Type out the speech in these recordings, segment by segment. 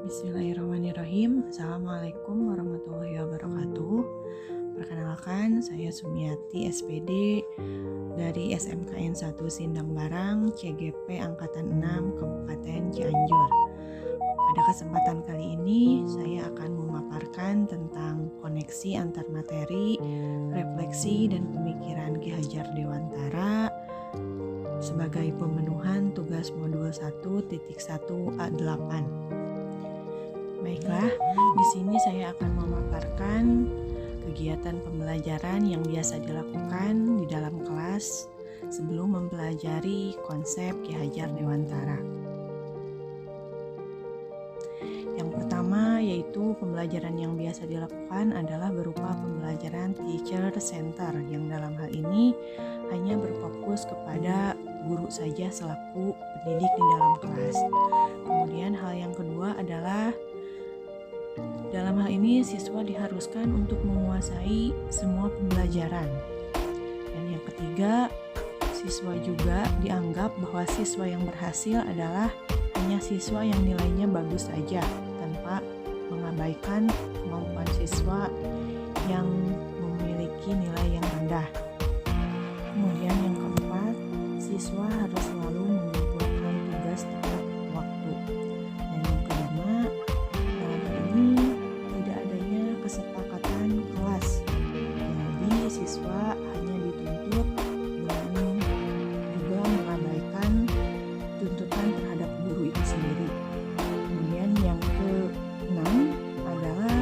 Bismillahirrahmanirrahim. Assalamualaikum warahmatullahi wabarakatuh. Perkenalkan, saya Sumiati SPD dari SMKN 1 Sindang Barang, CGP Angkatan 6, Kabupaten Cianjur. Pada kesempatan kali ini, saya akan memaparkan tentang koneksi antar materi, refleksi, dan pemikiran Ki Hajar Dewantara sebagai pemenuhan tugas modul 1.1A8. Baiklah, di sini saya akan memaparkan kegiatan pembelajaran yang biasa dilakukan di dalam kelas sebelum mempelajari konsep Ki Hajar Dewantara. Yang pertama yaitu pembelajaran yang biasa dilakukan adalah berupa pembelajaran teacher center yang dalam hal ini hanya berfokus kepada guru saja selaku pendidik di dalam kelas. Kemudian hal yang kedua adalah dalam hal ini siswa diharuskan untuk menguasai semua pembelajaran. Dan yang ketiga, siswa juga dianggap bahwa siswa yang berhasil adalah hanya siswa yang nilainya bagus saja tanpa mengabaikan kemampuan siswa yang memiliki nilai yang rendah. Kemudian yang keempat, siswa harus selalu mengumpulkan tugas tepat waktu. Dan yang kelima, dalam hal ini tidak adanya kesepakatan kelas. Jadi siswa hanya dituntut dengan juga mengabaikan tuntutan terhadap guru itu sendiri. Kemudian yang keenam adalah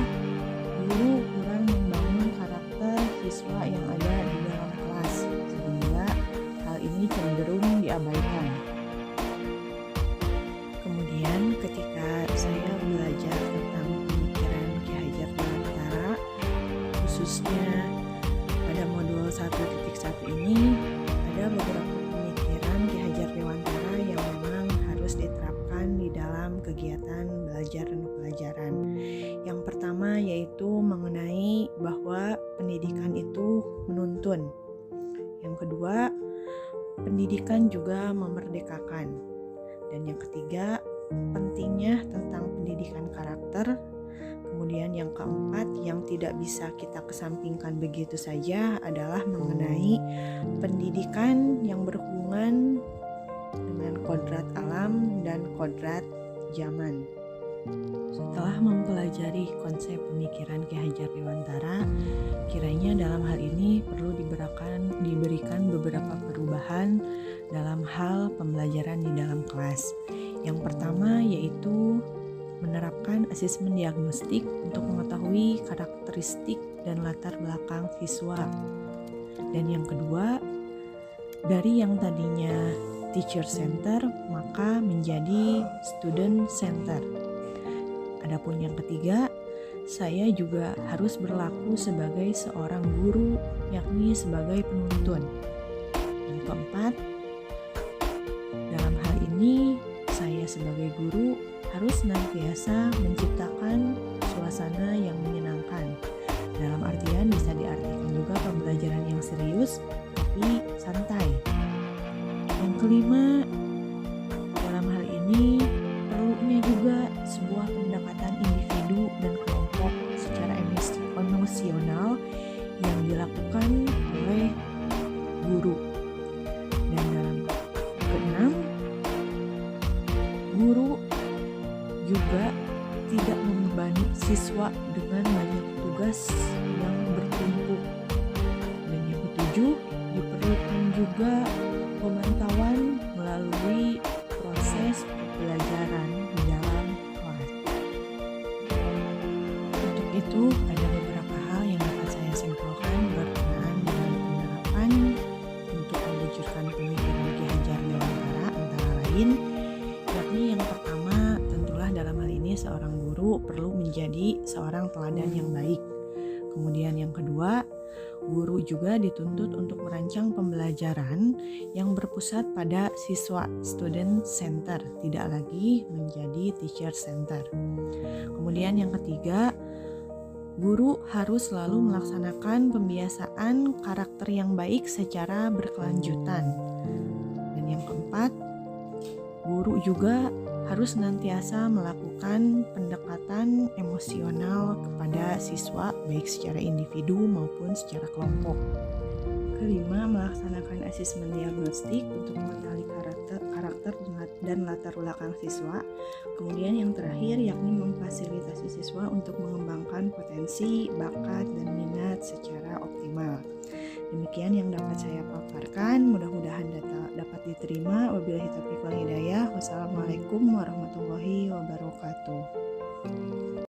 guru kurang membangun karakter siswa yang ada di dalam kelas, sehingga hal ini cenderung diabaikan. Kemudian ketika saya belajar tentang pemikiran Ki Hajar Dewantara, khususnya pada modul 1.1 ini, ada beberapa pemikiran Ki Hajar Dewantara yang memang harus diterapkan di dalam kegiatan belajar dan pelajaran. Yang pertama yaitu mengenai bahwa pendidikan itu menuntun. Yang kedua, pendidikan juga memerdekakan. Dan yang ketiga, pentingnya tentang pendidikan karakter. Kemudian yang keempat yang tidak bisa kita kesampingkan begitu saja adalah mengenai pendidikan yang berhubungan dengan kodrat alam dan kodrat zaman. Setelah mempelajari konsep pemikiran Ki Hajar Dewantara, kiranya dalam hal ini perlu diberikan beberapa perubahan dalam hal pembelajaran di dalam kelas. Yang pertama yaitu menerapkan asesmen diagnostik untuk mengetahui karakteristik dan latar belakang siswa. Dan yang kedua, dari yang tadinya teacher center maka menjadi student center. Adapun yang ketiga, saya juga harus berlaku sebagai seorang guru, yakni sebagai penuntun. Yang keempat, dalam hal ini saya sebagai guru harus senantiasa menciptakan suasana yang menyenangkan. Dalam artian bisa diartikan juga pembelajaran yang serius tapi santai. Yang kelima, dalam hal ini perlunya juga sebuah pendekatan individu dan kelompok secara emosional yang dilakukan oleh guru. Dan dalam keenam, guru juga tidak membebani siswa dengan banyak tugas yang bertumpuk. Dan yang ketujuh, diperlukan juga pemantauan melalui proses pembelajaran di dalam kelas. Untuk itu, ada beberapa hal yang dapat saya simpulkan berkenaan dengan penerapan untuk mewujudkan pemikiran Ki Hajar Dewantara, antara lain yakni yang pertama, tentulah dalam hal ini seorang guru perlu menjadi seorang teladan yang baik. Kemudian yang kedua, guru juga dituntut untuk merancang pembelajaran yang berpusat pada siswa, student center, tidak lagi menjadi teacher center. Kemudian yang ketiga, guru harus selalu melaksanakan pembiasaan karakter yang baik secara berkelanjutan. Dan yang keempat, guru juga harus senantiasa melakukan pendekatan emosional kepada siswa baik secara individu maupun secara kelompok. Kelima, melaksanakan asesmen diagnostik untuk mengenali karakter dan latar belakang siswa. Kemudian yang terakhir yakni memfasilitasi siswa untuk mengembangkan potensi, bakat, dan minat secara optimal. Demikian yang dapat saya paparkan, mudah-mudahan dapat diterima. Wabillahi taufiq wal hidayah. Wassalamualaikum warahmatullahi wabarakatuh.